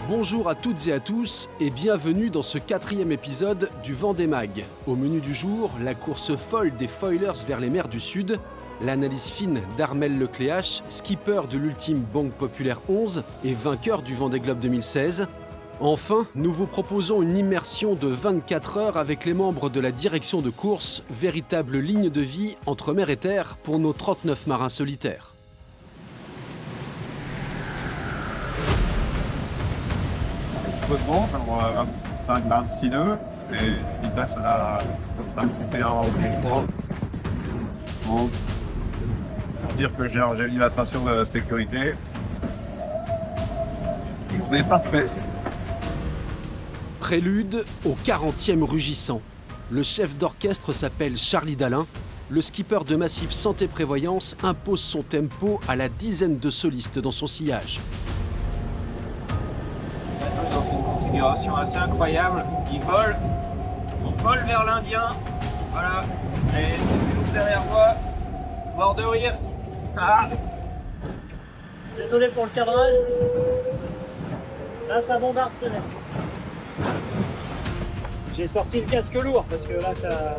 Bonjour à toutes et à tous et bienvenue dans ce 4e épisode du Vendée Mag. Au menu du jour, la course folle des foilers vers les mers du Sud, l'analyse fine d'Armel Lecléache, skipper de l'ultime Banque Populaire 11 et vainqueur du Vendée Globe 2016. Enfin, nous vous proposons une immersion de 24 heures avec les membres de la direction de course, véritable ligne de vie entre mer et terre pour nos 39 marins solitaires. Bon, 25-26 nœuds et vitesse à 21 au pour dire que j'ai mis la ceinture de sécurité. On n'est pas fait. Prélude au 40e rugissant. Le chef d'orchestre s'appelle Charlie Dalin. Le skipper de Massif Santé Prévoyance impose son tempo à la dizaine de solistes dans son sillage. Dans une configuration assez incroyable, il vole, on vole vers l'Indien, voilà, et c'est derrière moi, mort de rire. Ah. Désolé pour le cadrage, là ça bombarde ce mec. J'ai sorti le casque lourd parce que là ça...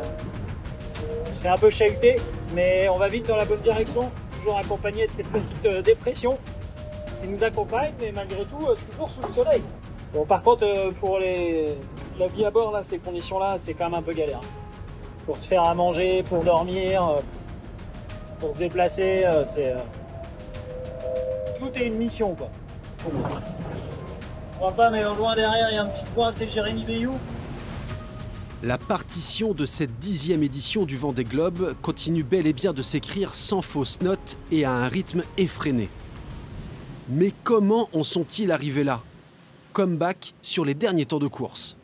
je fais un peu chahuté, mais on va vite dans la bonne direction, toujours accompagné de cette petite dépression qui nous accompagne, mais malgré tout toujours sous le soleil. Bon, par contre, pour la vie à bord, là, ces conditions-là, c'est quand même un peu galère. Pour se faire à manger, pour dormir, pour se déplacer, tout est une mission, quoi. On voit pas, mais au loin derrière, il y a un petit point, c'est Jérémy Bayou. La partition de cette 10e édition du Vendée Globe continue bel et bien de s'écrire sans fausse note et à un rythme effréné. Mais comment en sont-ils arrivés là ? Comeback sur les derniers temps de course.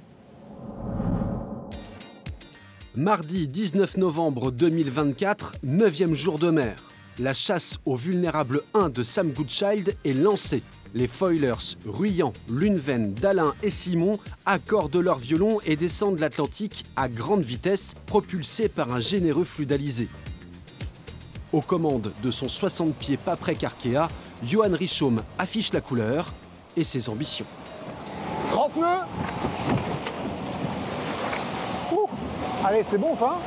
Mardi 19 novembre 2024, 9e jour de mer. La chasse au vulnérable 1 de Sam Goodchild est lancée. Les foilers Ruyant, Lunven, Dalin et Simon accordent leur violon et descendent l'Atlantique à grande vitesse, propulsés par un généreux flux d'alizé. Aux commandes de son 60 pieds pas près qu'Arkea, Johan Richomme affiche la couleur et ses ambitions. 30 nœuds. Ouh. Allez, c'est bon ça.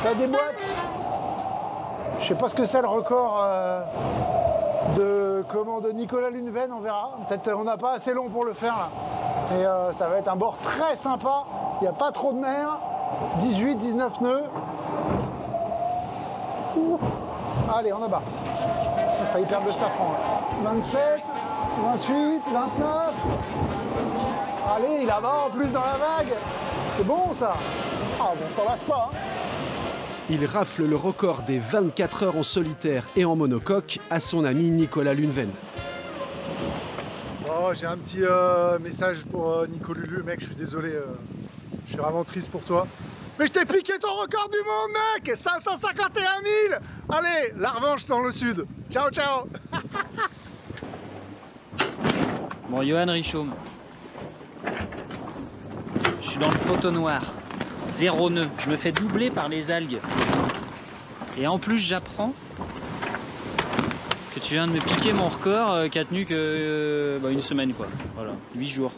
Ça déboîte. Je sais pas ce que c'est le record de Nicolas Lunven, on verra. Peut-être on n'a pas assez long pour le faire là. Et ça va être un bord très sympa. Il n'y a pas trop de mer. 18, 19 nœuds. Ouh. Allez, on abat. Il a failli perdre le safran. Là. 27, 28, 29. Allez, il abat en plus dans la vague. C'est bon ça. Ah bon, ça lasse pas. Hein. Il rafle le record des 24 heures en solitaire et en monocoque à son ami Nicolas Lunven. Oh, j'ai un petit message pour Nico Lulu, mec, je suis désolé. Je suis vraiment triste pour toi. Mais je t'ai piqué ton record du monde, mec! 551 000! Allez, la revanche dans le sud. Ciao, ciao! Bon, Johan Richomme. Je suis dans le poteau noir. 0 nœud. Je me fais doubler par les algues. Et en plus, j'apprends que tu viens de me piquer mon record qui a tenu que une semaine, quoi. Voilà, 8 jours.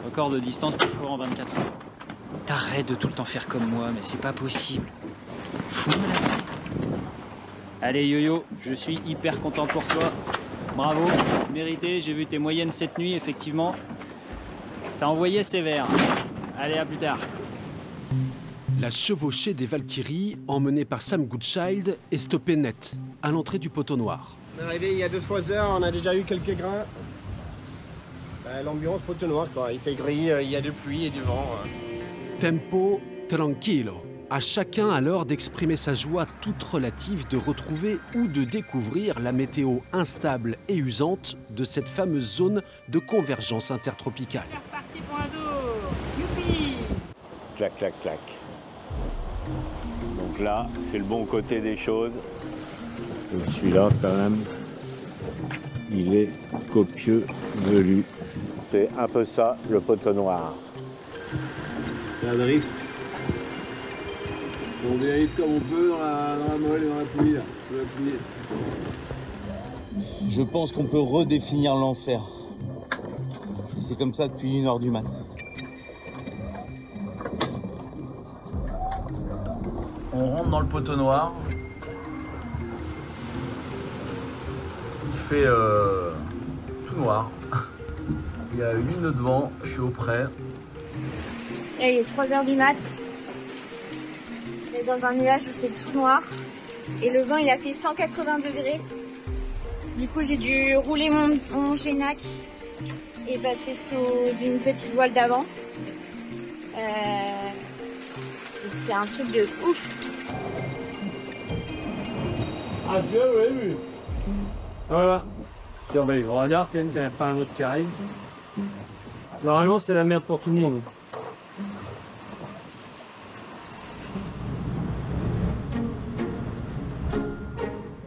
Record de distance pour courir en 24 heures. T'arrêtes de tout le temps faire comme moi, mais c'est pas possible. Fous-moi la paix. Allez Yo-Yo, je suis hyper content pour toi. Bravo, mérité, j'ai vu tes moyennes cette nuit, effectivement. Ça envoyait sévère. Allez, à plus tard. La chevauchée des Valkyries, emmenée par Sam Goodchild, est stoppée net, à l'entrée du poteau noir. On est arrivé il y a 2-3 heures, on a déjà eu quelques grains. L'ambiance poteau noir, quoi. Il fait gris, il y a de pluie et du vent. Tempo tranquillo. À chacun alors d'exprimer sa joie toute relative de retrouver ou de découvrir la météo instable et usante de cette fameuse zone de convergence intertropicale. C'est reparti pour un tour. Youpi! Clac, clac, clac. Donc là, c'est le bon côté des choses. Et celui-là, quand même, il est copieux, velu. C'est un peu ça, le poteau noir. C'est un drift. On dérive comme on peut dans la molle et dans la pluie, là, sous la pluie. Je pense qu'on peut redéfinir l'enfer. Et c'est comme ça depuis 1h du mat. On rentre dans le poteau noir. Il fait tout noir. Il y a une nœuds de vent, je suis au près. Là, il est 3h du mat. On est dans un nuage où c'est tout noir. Et le vent, il a fait 180 degrés. Du coup, j'ai dû rouler mon génac et passer sous d'une petite voile d'avant. C'est un truc de ouf. Ah, c'est oui, oui. Voilà. Surveille, regarde, il n'y a pas un autre qui arrive. Normalement, c'est la merde pour tout le monde.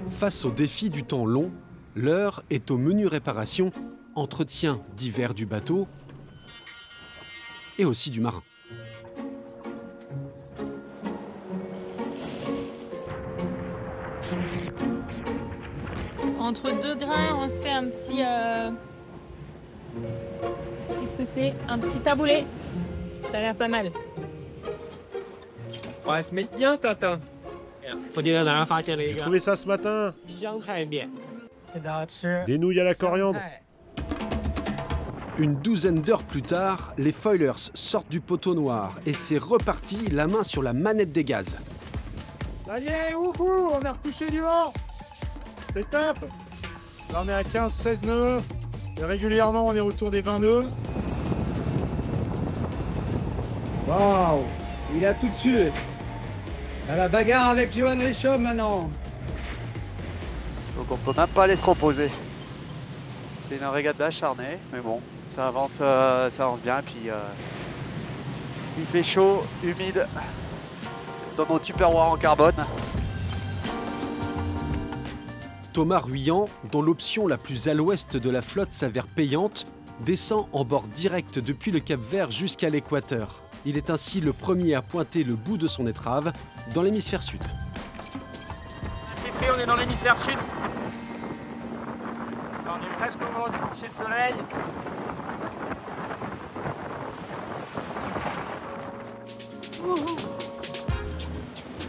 Face au défi du temps long, l'heure est aux menues réparations, entretien divers du bateau et aussi du marin. Entre deux grains, on se fait un petit... Qu'est-ce que c'est? Un petit taboulé. Ça a l'air pas mal. Ouais, se met bien, Tintin. J'ai trouvé ça ce matin. Des nouilles à la coriandre. Une douzaine d'heures plus tard, les foilers sortent du poteau noir et c'est reparti, la main sur la manette des gaz. Ça y est, wouhou, on a retouché du vent. C'est top. Là, on est à 15-16 nœuds. Et régulièrement, on est autour des 20 nœuds. Waouh, il a tout dessus. À la bagarre avec Johan Richomme maintenant. Donc on peut même pas aller se reposer. C'est une régate acharnée, mais bon, ça avance bien. Et puis il fait chaud, humide, dans mon tupperware en carbone. Thomas Ruyant, dont l'option la plus à l'ouest de la flotte s'avère payante, descend en bord direct depuis le Cap-Vert jusqu'à l'équateur. Il est ainsi le premier à pointer le bout de son étrave dans l'hémisphère sud. C'est fait, on est dans l'hémisphère sud. On est presque au moment du coucher de soleil.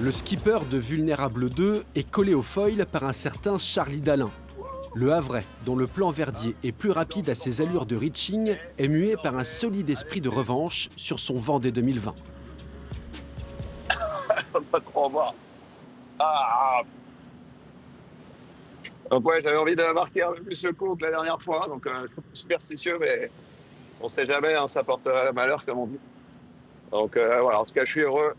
Le skipper de Vulnérable 2 est collé au foil par un certain Charlie Dalin. Le Havrais, dont le plan Verdier est plus rapide à ses allures de reaching, est muet par un solide esprit de revanche sur son Vendée 2020. Pas trop en voir. Ah. Donc ouais, j'avais envie de marquer un peu plus le coup que la dernière fois, donc je suis superstitieux, mais on sait jamais, hein, ça porte malheur comme on dit. Donc voilà, en tout cas je suis heureux.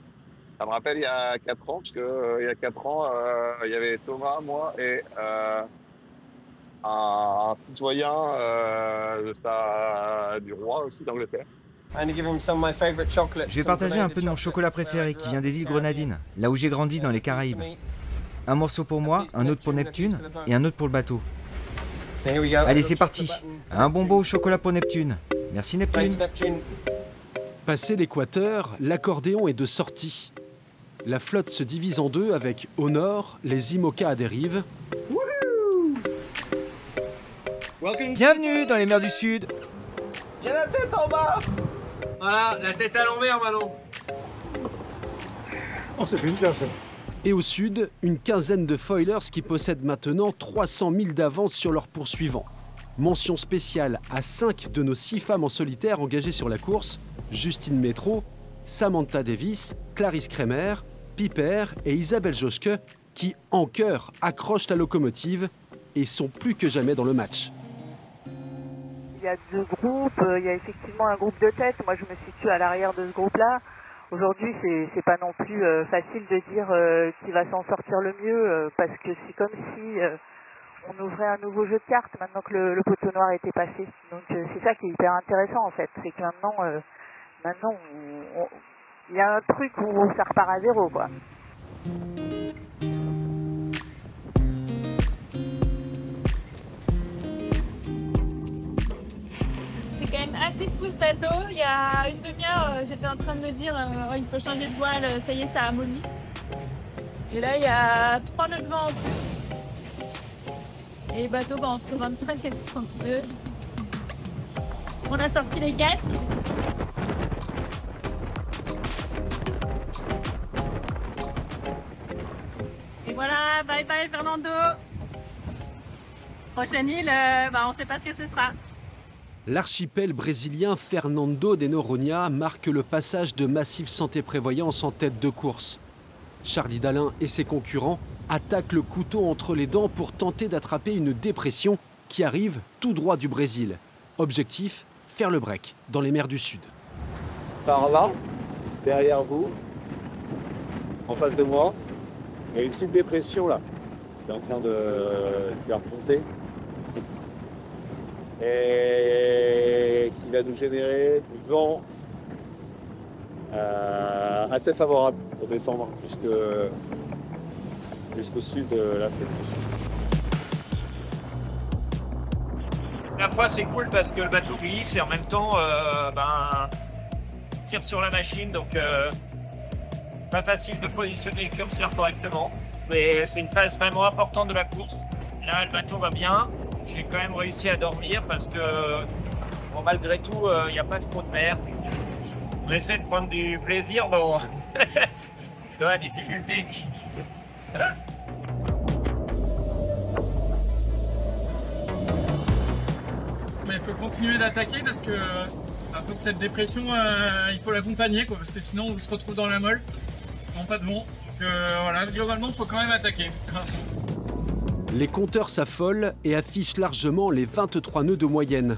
Ça me rappelle il y a 4 ans, parce que il y a 4 ans, il y avait Thomas, moi et un citoyen du roi aussi d'Angleterre. Je vais partager un peu de mon chocolat préféré qui vient des îles Grenadines, là où j'ai grandi dans les Caraïbes. Un morceau pour moi, un autre pour Neptune et un autre pour le bateau. Allez, c'est parti. Un bonbon au chocolat pour Neptune. Merci Neptune. Passé l'équateur, l'accordéon est de sortie. La flotte se divise en deux avec, au nord, les IMOCA à dérive. Bienvenue dans les mers du Sud. J'ai la tête en bas. Voilà, la tête à l'envers, Manon. Oh, c'est plus bien ça. Et au sud, une quinzaine de foilers qui possèdent maintenant 300 000 d'avance sur leurs poursuivants. Mention spéciale à 5 de nos 6 femmes en solitaire engagées sur la course, Justine Métro, Samantha Davis, Clarisse Kremer, Piper et Isabelle Joschke, qui, en chœur, accrochent la locomotive et sont plus que jamais dans le match. Il y a 2 groupes, il y a effectivement un groupe de tête. Moi, je me situe à l'arrière de ce groupe-là. Aujourd'hui, c'est pas non plus facile de dire qui va s'en sortir le mieux, parce que c'est comme si on ouvrait un nouveau jeu de cartes maintenant que le poteau noir était passé. Donc c'est ça qui est hyper intéressant en fait, c'est que maintenant il y a un truc où ça repart à zéro quoi. C'est quand même assez fou ce bateau. Il y a une demi-heure, j'étais en train de me dire il faut changer de voile, ça y est, ça a molli. Et là, il y a 3 nœuds de vent en plus. Et les bateaux, bah, entre 25 et 32. On a sorti les casques. Et voilà, bye bye Fernando. Prochaine île, on ne sait pas ce que ce sera. L'archipel brésilien Fernando de Noronha marque le passage de Massif Santé Prévoyance en tête de course. Charlie Dalin et ses concurrents attaquent le couteau entre les dents pour tenter d'attraper une dépression qui arrive tout droit du Brésil. Objectif, faire le break dans les mers du Sud. Par là, derrière vous, en face de moi, il y a une petite dépression là, qui est en train de remonter. Et qui va nous générer du vent assez favorable pour descendre jusqu'au sud de l'Afrique du Sud. La fois c'est cool parce que le bateau glisse et en même temps tire sur la machine, donc pas facile de positionner le curseur correctement. Mais c'est une phase vraiment importante de la course. Là le bateau va bien. J'ai quand même réussi à dormir parce que malgré tout, il n'y a pas trop de mer. On essaie de prendre du plaisir dans la difficulté. Mais il faut continuer d'attaquer parce que toute cette dépression, il faut l'accompagner, parce que sinon on se retrouve dans la molle, pas de vent. Donc voilà, globalement, il faut quand même attaquer. Les compteurs s'affolent et affichent largement les 23 nœuds de moyenne.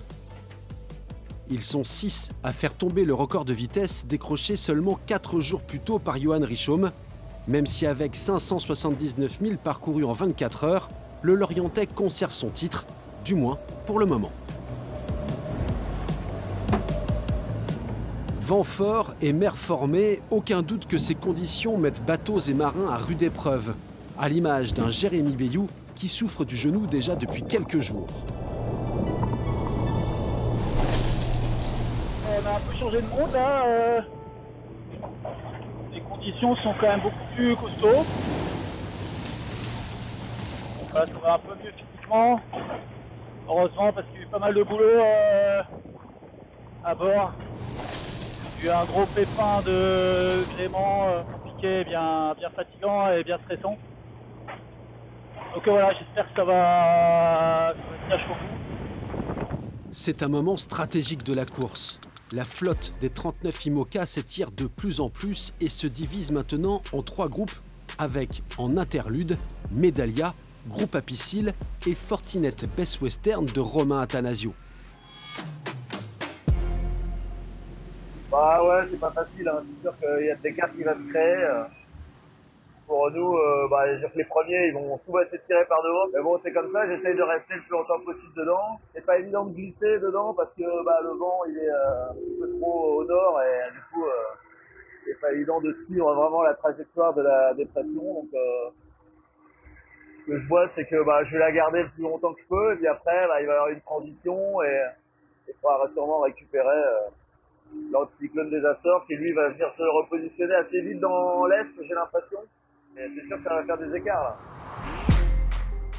Ils sont 6 à faire tomber le record de vitesse décroché seulement 4 jours plus tôt par Johan Richomme, même si avec 579 000 parcourus en 24 heures, le Lorientais conserve son titre, du moins pour le moment. Vent fort et mer formée, aucun doute que ces conditions mettent bateaux et marins à rude épreuve, à l'image d'un Jérémy Bayou qui souffre du genou déjà depuis quelques jours. On a un peu changé de monde là. Les conditions sont quand même beaucoup plus costauds. Là, ça va un peu mieux physiquement. Heureusement parce qu'il y a eu pas mal de boulot à bord. Il y a eu un gros pépin de gréement compliqué, bien fatigant et bien stressant. Donc voilà, j'espère que ça va être chaud. C'est un moment stratégique de la course. La flotte des 39 IMOCA s'étire de plus en plus et se divise maintenant en 3 groupes avec, en interlude, Medallia, Groupe Apicil et Fortinet Best Western de Romain Attanasio. Bah ouais, c'est pas facile, hein. C'est sûr qu'il y a des cartes qui vont se créer. Pour nous, les premiers, ils vont souvent essayer de tirer par devant. Mais bon, c'est comme ça, j'essaye de rester le plus longtemps possible dedans. C'est pas évident de glisser dedans parce que le vent, il est un peu trop au nord et du coup, c'est pas évident de suivre vraiment la trajectoire de la dépression. Donc, ce que je vois, c'est que je vais la garder le plus longtemps que je peux. Et puis après, il va y avoir une transition et il faudra sûrement récupérer l'anticyclone des Açores qui, lui, va venir se repositionner assez vite dans l'est, j'ai l'impression. C'est sûr que ça va faire des écarts là.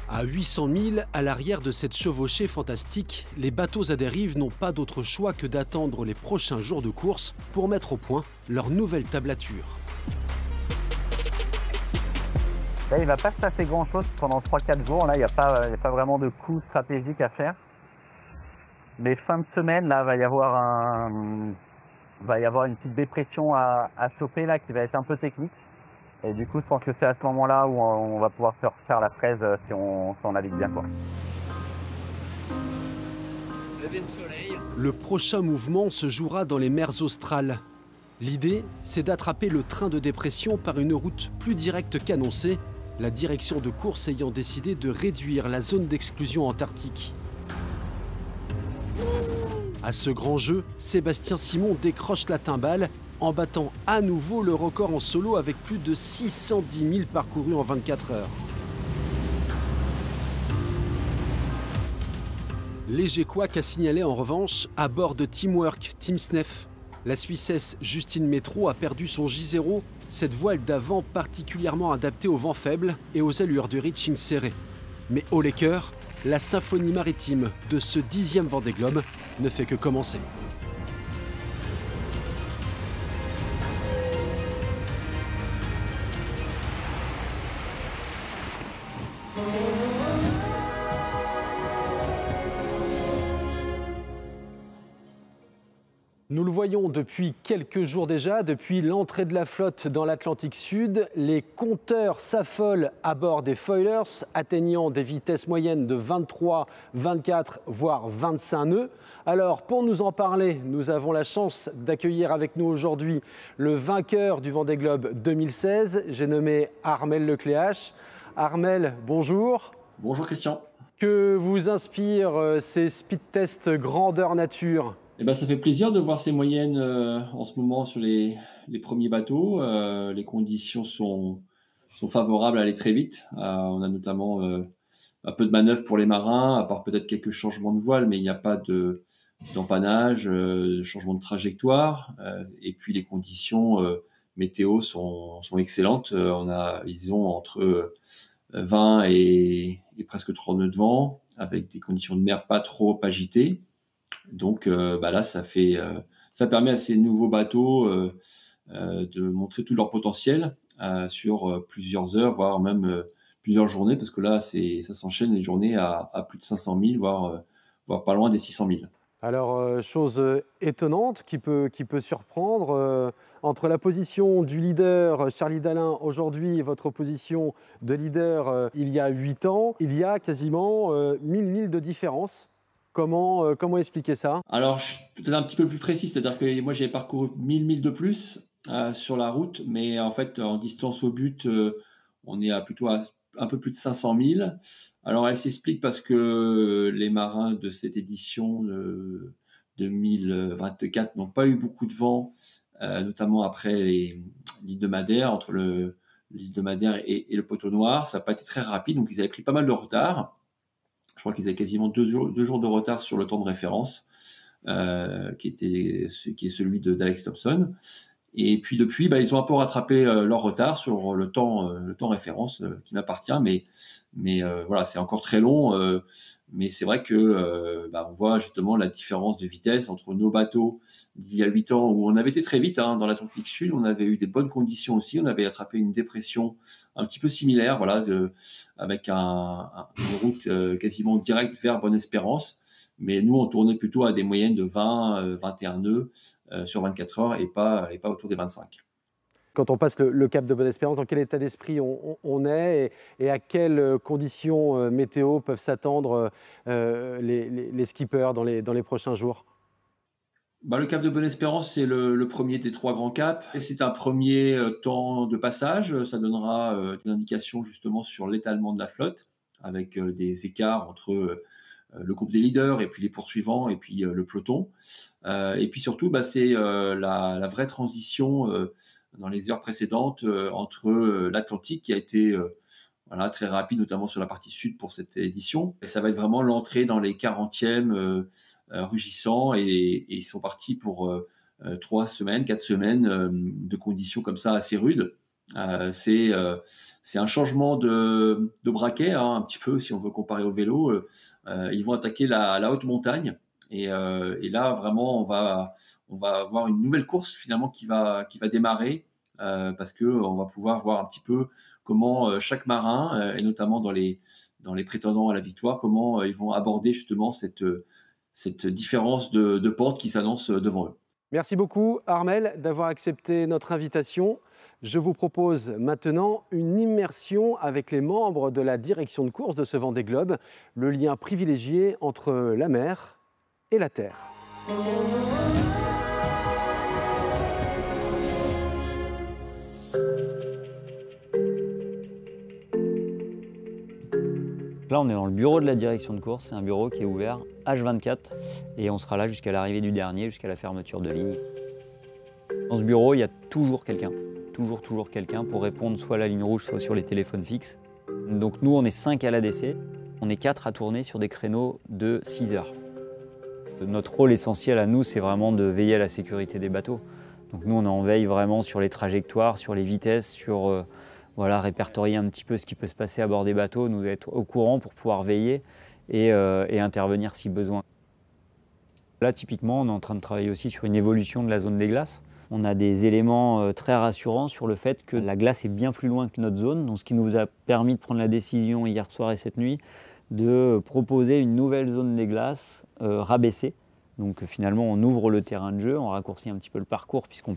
À 800 000 à l'arrière de cette chevauchée fantastique, les bateaux à dérive n'ont pas d'autre choix que d'attendre les prochains jours de course pour mettre au point leur nouvelle tablature. Là, il ne va pas se passer grand chose pendant 3-4 jours. Là, il n'y a pas vraiment de coup stratégique à faire. Mais fin de semaine, là, va y avoir une petite dépression à choper là qui va être un peu technique. Et du coup, je pense que c'est à ce moment-là où on va pouvoir se refaire la fraise si on navigue bien, quoi. Le prochain mouvement se jouera dans les mers australes. L'idée, c'est d'attraper le train de dépression par une route plus directe qu'annoncée, la direction de course ayant décidé de réduire la zone d'exclusion antarctique. À ce grand jeu, Sébastien Simon décroche la timbale en battant à nouveau le record en solo avec plus de 610 000 parcourus en 24 heures. Léger couac a signalé en revanche à bord de Teamwork Team Snef. La Suissesse Justine Métro a perdu son J0, cette voile d'avant particulièrement adaptée aux vents faibles et aux allures de reaching serré. Mais haut les cœurs, la symphonie maritime de ce 10e Vendée Globe ne fait que commencer. Nous le voyons depuis quelques jours déjà, depuis l'entrée de la flotte dans l'Atlantique Sud, les compteurs s'affolent à bord des foilers, atteignant des vitesses moyennes de 23, 24, voire 25 nœuds. Alors, pour nous en parler, nous avons la chance d'accueillir avec nous aujourd'hui le vainqueur du Vendée Globe 2016, j'ai nommé Armel Lecléache. Armel, bonjour. Bonjour Christian. Que vous inspirent ces speed tests grandeur nature ? Eh ben, ça fait plaisir de voir ces moyennes en ce moment sur les premiers bateaux. Les conditions sont favorables à aller très vite. On a notamment un peu de manœuvre pour les marins, à part peut-être quelques changements de voile, mais il n'y a pas d'empannage, de changement de trajectoire. Et puis les conditions météo sont excellentes. Ils ont entre 20 et presque 30 nœuds de vent, avec des conditions de mer pas trop agitées. Donc là, ça permet à ces nouveaux bateaux de montrer tout leur potentiel sur plusieurs heures, voire même plusieurs journées, parce que là, ça s'enchaîne les journées à plus de 500 000, voire pas loin des 600 000. Alors, chose étonnante qui peut surprendre, entre la position du leader Charlie Dalin aujourd'hui et votre position de leader il y a 8 ans, il y a quasiment 1000 milles de différence. Comment expliquer ça? Alors, je suis peut-être un petit peu plus précis, c'est-à-dire que moi, j'avais parcouru 1000 milles de plus sur la route, mais en fait, en distance au but, on est plutôt à un peu plus de 500 000. Alors, elle s'explique parce que les marins de cette édition de 2024 n'ont pas eu beaucoup de vent, notamment après l'île de Madère, entre l'île de Madère et le Poteau Noir. Ça n'a pas été très rapide, donc ils avaient pris pas mal de retard. Je crois qu'ils avaient quasiment 2 jours de retard sur le temps de référence, qui est celui d'Alex Thompson. Et puis depuis, ils ont un peu rattrapé leur retard sur le temps référence qui m'appartient, mais voilà, c'est encore très long. Mais c'est vrai que on voit justement la différence de vitesse entre nos bateaux d'il y a 8 ans, où on avait été très vite dans l'Atlantique Sud, on avait eu des bonnes conditions aussi, on avait attrapé une dépression un petit peu similaire, voilà, avec une route quasiment directe vers Bonne-Espérance. Mais nous, on tournait plutôt à des moyennes de 20, 21 nœuds sur 24 heures et pas autour des 25. Quand on passe le cap de Bonne-Espérance, dans quel état d'esprit on est et à quelles conditions météo peuvent s'attendre les skippers dans les prochains jours? Le cap de Bonne-Espérance, c'est le premier des 3 grands caps. Et c'est un premier temps de passage. Ça donnera des indications justement sur l'étalement de la flotte, avec des écarts entre le groupe des leaders et puis les poursuivants et puis le peloton. Et puis surtout, c'est la vraie transition dans les heures précédentes entre l'Atlantique qui a été très rapide, notamment sur la partie sud pour cette édition. Et ça va être vraiment l'entrée dans les 40e rugissants et ils sont partis pour 4 semaines de conditions comme ça assez rudes. C'est un changement de braquet, un petit peu si on veut comparer au vélo. Ils vont attaquer la haute montagne et là vraiment on va avoir une nouvelle course finalement qui va démarrer parce que on va pouvoir voir un petit peu comment chaque marin et notamment dans les prétendants à la victoire, comment ils vont aborder justement cette différence de pente qui s'annonce devant eux. Merci beaucoup Armel d'avoir accepté notre invitation. Je vous propose maintenant une immersion avec les membres de la direction de course de ce Vendée Globe, le lien privilégié entre la mer et la terre. Là, on est dans le bureau de la direction de course. C'est un bureau qui est ouvert H24 et on sera là jusqu'à l'arrivée du dernier, jusqu'à la fermeture de ligne. Dans ce bureau, il y a toujours quelqu'un. Toujours quelqu'un pour répondre soit à la ligne rouge, soit sur les téléphones fixes. Donc nous, on est 5 à l'ADC. On est 4 à tourner sur des créneaux de 6 heures. Notre rôle essentiel à nous, c'est vraiment de veiller à la sécurité des bateaux. Donc nous, on est en veille vraiment sur les trajectoires, sur les vitesses, sur voilà, répertorier un petit peu ce qui peut se passer à bord des bateaux, nous être au courant pour pouvoir veiller et intervenir si besoin. Là, typiquement, on est en train de travailler aussi sur une évolution de la zone des glaces. On a des éléments très rassurants sur le fait que la glace est bien plus loin que notre zone, donc ce qui nous a permis de prendre la décision hier soir et cette nuit de proposer une nouvelle zone des glaces rabaissée. Donc finalement, on ouvre le terrain de jeu, on raccourcit un petit peu le parcours puisqu'on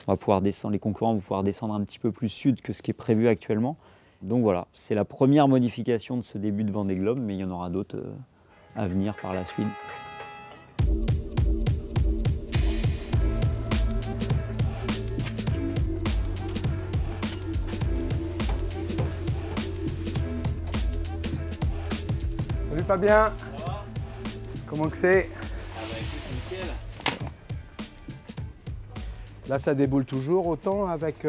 va pouvoir descendre, les concurrents vont pouvoir descendre un petit peu plus sud que ce qui est prévu actuellement. Donc voilà, c'est la première modification de ce début de Vendée Globe, mais il y en aura d'autres à venir par la suite. Salut Fabien. Comment que c'est? Là, ça déboule toujours autant avec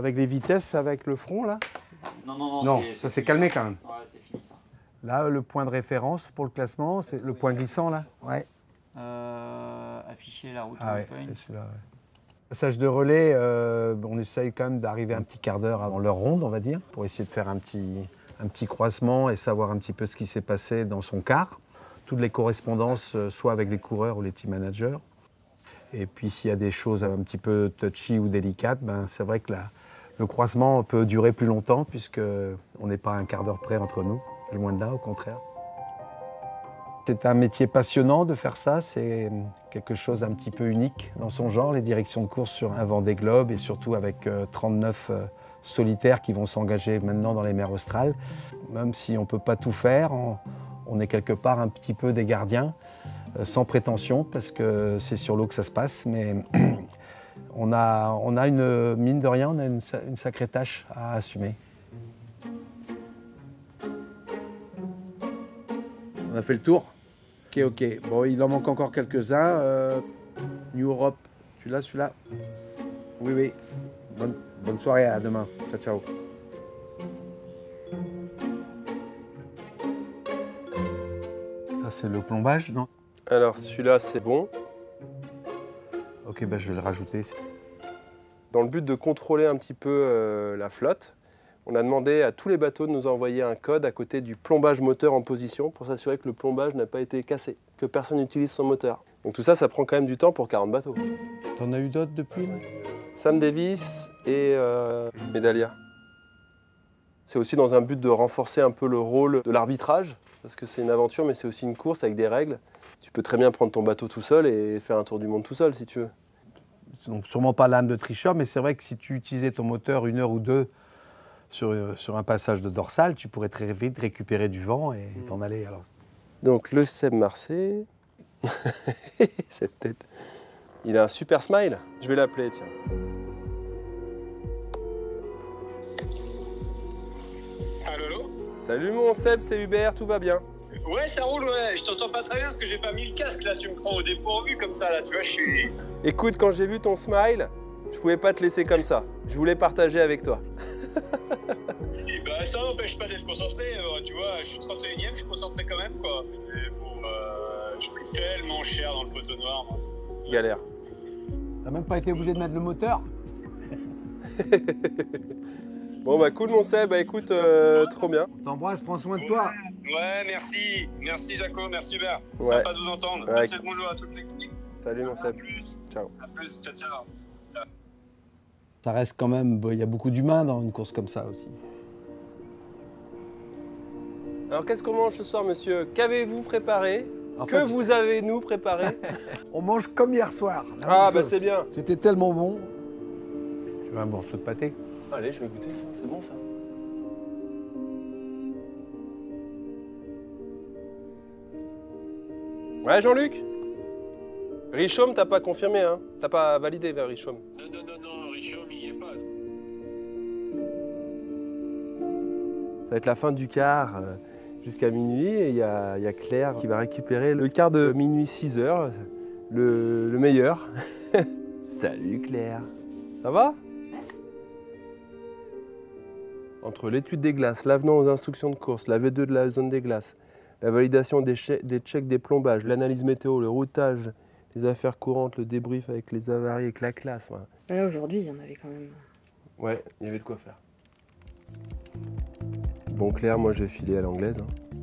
les vitesses, avec le front, là? Non, ça s'est calmé quand même. Ouais, c'est fini ça. Là, le point de référence pour le classement, c'est le point glissant, là? Ouais. Afficher la route. Ah ouais, c'est celui-là, ouais. Passage de relais, on essaye quand même d'arriver un petit quart d'heure avant leur ronde, on va dire, pour essayer de faire un petit croisement et savoir un petit peu ce qui s'est passé dans son quart. Toutes les correspondances, soit avec les coureurs ou les team managers. Et puis s'il y a des choses un petit peu touchy ou délicates, ben, c'est vrai que le croisement peut durer plus longtemps puisqu'on n'est pas à un quart d'heure près entre nous, loin de là, au contraire. C'est un métier passionnant de faire ça, c'est quelque chose d'un petit peu unique dans son genre, les directions de course sur un Vendée Globe et surtout avec 39 solitaires qui vont s'engager maintenant dans les mers australes. Même si on ne peut pas tout faire, on est quelque part un petit peu des gardiens, sans prétention, parce que c'est sur l'eau que ça se passe, mais on a une mine de rien, on a une sacrée tâche à assumer. On a fait le tour. Ok. Bon, il en manque encore quelques-uns. New Europe, tu l'as celui-là? Oui. Bonne soirée, à demain. Ciao. Ça, c'est le plombage, non? Alors, celui-là, c'est bon. Ok, je vais le rajouter. Dans le but de contrôler un petit peu la flotte, on a demandé à tous les bateaux de nous envoyer un code à côté du plombage moteur en position pour s'assurer que le plombage n'a pas été cassé, que personne n'utilise son moteur. Donc tout ça, ça prend quand même du temps pour 40 bateaux. T'en as eu d'autres depuis? Sam Davis et Medallia. C'est aussi dans un but de renforcer un peu le rôle de l'arbitrage, parce que c'est une aventure, mais c'est aussi une course avec des règles. Tu peux très bien prendre ton bateau tout seul et faire un tour du monde tout seul, si tu veux. Donc, sûrement pas l'âme de tricheur, mais c'est vrai que si tu utilisais ton moteur 1 heure ou 2 sur un passage de dorsale, tu pourrais très vite récupérer du vent et t'en aller. Alors. Donc le Seb Marseille, cette tête, il a un super smile. Je vais l'appeler, tiens. Allô? Salut mon Seb, c'est Hubert, tout va bien? Ouais, ça roule, ouais. Je t'entends pas très bien parce que j'ai pas mis le casque, là. Tu me prends au dépourvu comme ça, là. Tu vois, je suis... Écoute, quand j'ai vu ton smile, je pouvais pas te laisser comme ça. Je voulais partager avec toi. Et bah, ça n'empêche pas d'être concentré. Tu vois, je suis 31ème, je suis concentré quand même, quoi. Mais bon, je pris tellement cher dans le poteau noir, moi. Galère. T'as même pas été obligé de mettre le moteur? Bon bah cool mon Seb, bah écoute, trop bien. T'embrasse, prends soin de toi. Ouais, merci. Merci Jaco, merci Hubert. Ouais. Sympa de vous entendre. Ouais. Passez le bonjour à toute l'équipe. Salut mon Seb. À plus. Ciao. À plus, ciao. Ça reste quand même, il y a beaucoup d'humains dans une course comme ça aussi. Alors qu'est-ce qu'on mange ce soir monsieur? Qu'avez-vous préparé? Vous avez-nous préparé? On mange comme hier soir. Ah bah c'est bien. C'était tellement bon. Tu veux un morceau de pâté? Allez, je vais goûter, c'est bon ça. Ouais Jean-Luc? Richaume, t'as pas confirmé, hein? T'as pas validé vers Richaume? Non, Richaume, il y est pas. Ça va être la fin du quart jusqu'à minuit et il y a Claire qui va récupérer le quart de minuit 6h, le meilleur. Salut Claire. Ça va? Entre l'étude des glaces, l'avenant aux instructions de course, la V2 de la zone des glaces, la validation des checks des plombages, l'analyse météo, le routage, les affaires courantes, le débrief avec les avariés, avec la classe. Voilà. Là, aujourd'hui, il y en avait quand même. Ouais, il y avait de quoi faire. Bon, Claire, moi je vais filer à l'anglaise. Hein.